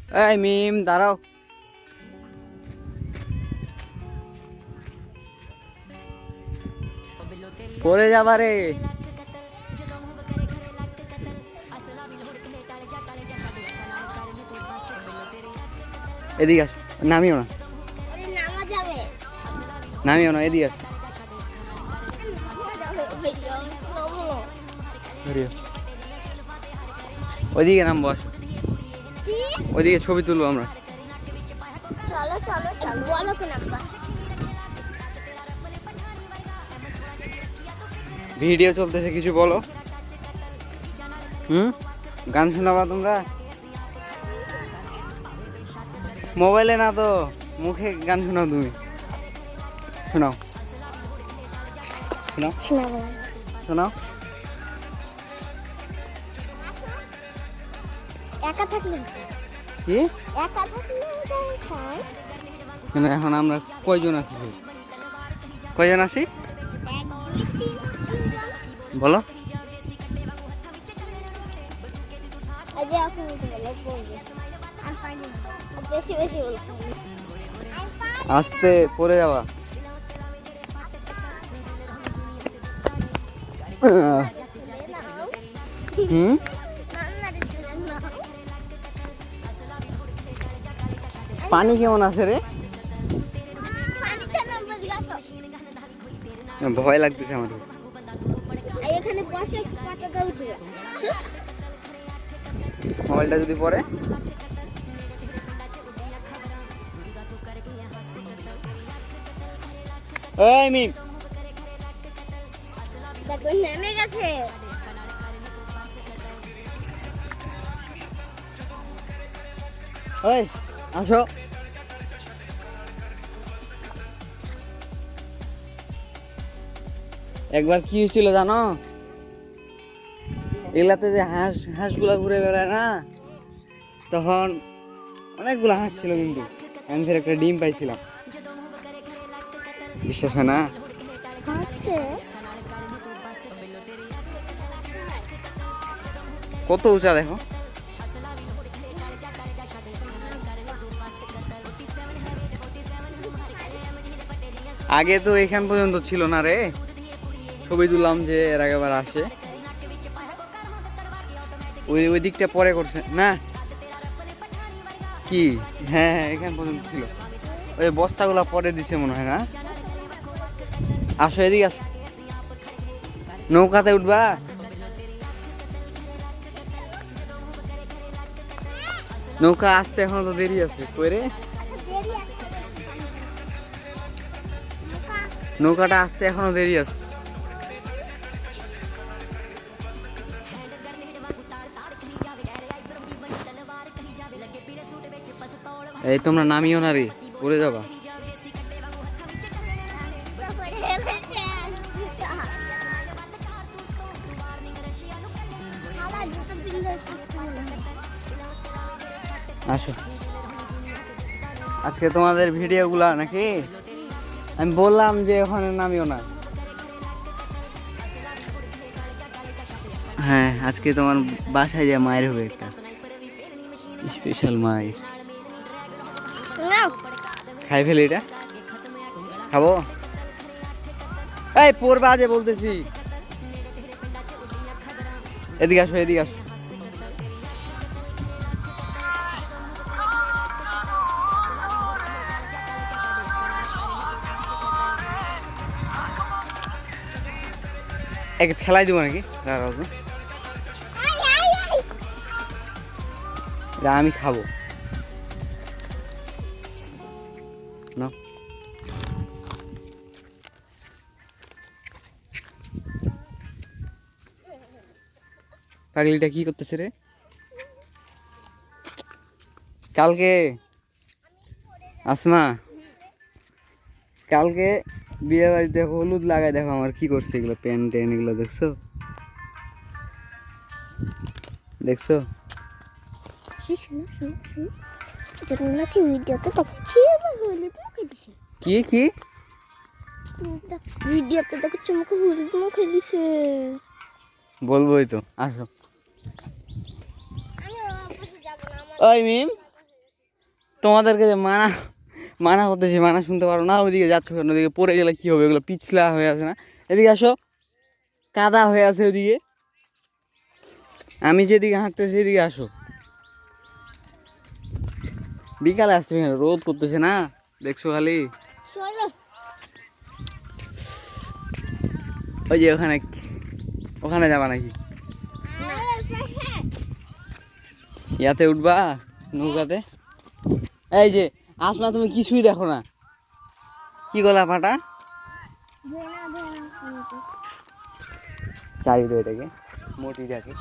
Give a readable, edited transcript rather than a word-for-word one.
এই মিম দাঁড়াও। পড়ে যাবা রে। এদিকে আস, নামিও না। নামিও না, এদিকে আস। ওইদিকে নামবো, আসো। ওইদিকে ছবি তুলবো আমরা। চলো চলো চলো, বলো কোন আব্বা? ভিডিও চলতেছে, কিছু বলো। গান শোনাবা তোমরা? মোবাইলে না তো, মুখে গান শোনাও তুমি। শোনাও শোনাও শোনাও। একা থাকলে কি? একা থাকলে কিন্তু এখন আমরা কয়জন আছি? কয়জন আছি বলো? আস্তে পড়ে যাওয়া। পানি কেমন আছে রে? ভয় লাগতেছে আমার। মোবাইলটা যদি পড়ে? এই মিম দেখো নেমে গেছে। ওই আসো। একবার কি হয়েছিল জানো? এগুলাতে যে হাঁসগুলা ঘুরে বেড়ায় না, তখন অনেকগুলো হাঁস ছিল, কিন্তু আমি ফের একটা ডিম পাইছিলাম। বিশ্বাস হয় না? কত উঁচা দেখো। আগে তো এখান পর্যন্ত ছিল না রে। ছবি তুললাম যে এর আগেবার আসে। ওই দিকটা পরে করছে না কি? হ্যাঁ হ্যাঁ, এখান পর্যন্ত ছিল। ওই বস্তাগুলা পরে দিছে মনে হয় না? আসো এদিকে আসো। নৌকাতে উঠবা? নৌকা আসতে এখনো তো দেরি আছে। কই রে? নৌকাটা আসতে এখনো দেরি আছে। এই তোমরা নামিও না রে, পড়ে যাবা। আসো। আজকে তোমাদের ভিডিওগুলা নাকি? আমি বললাম যে ওখানে নামিও না। হ্যাঁ, আজকে তোমার বাসায় যা মায়ের হবে একটা স্পেশাল মায়ের। খাই ফেলি এটা, খাবো। এই পড়বা যে বলতেছি। এদিকে আসো, এদিকে আসো। একে ফেলাই দিব নাকি? আমি খাবো না। পাগলিটা কি করতেছে রে? কালকে আসমা, কালকে বিয়ে বাড়িতে হলুদ লাগাই, দেখো আমার কি করছে। এগুলো প্যান ট্যান এগুলো দেখছো? দেখছো? কি কি ভিডিওতে দেখো চুমুকে হলুদ মুখে দিছে। বলবোই তো, আসো। ওই মিম, তোমাদেরকে যে মানা মানা করতেছি, মানা শুনতে পারো না? ওইদিকে যাচ্ছ কেন? ওদিকে পড়ে গেলে কি হবে? এগুলো পিছলা হয়ে আছে না? এদিকে আসো, কাদা হয়ে আছে ওদিকে। আমি যেদিকে হাঁটতেছি সেদিকে আসো। বিকালে আসতে কেন? রোদ করতেছে না, দেখছো খালি। চলো ওই যে ওখানে, ওখানে যাবা নাকি? ইয়াতে উঠবা, নৌকাতে। এই যে আসমা, তুমি কিছুই দেখো না, কি গলা ফাটা। চারি তো এটাকে মোটি যাকে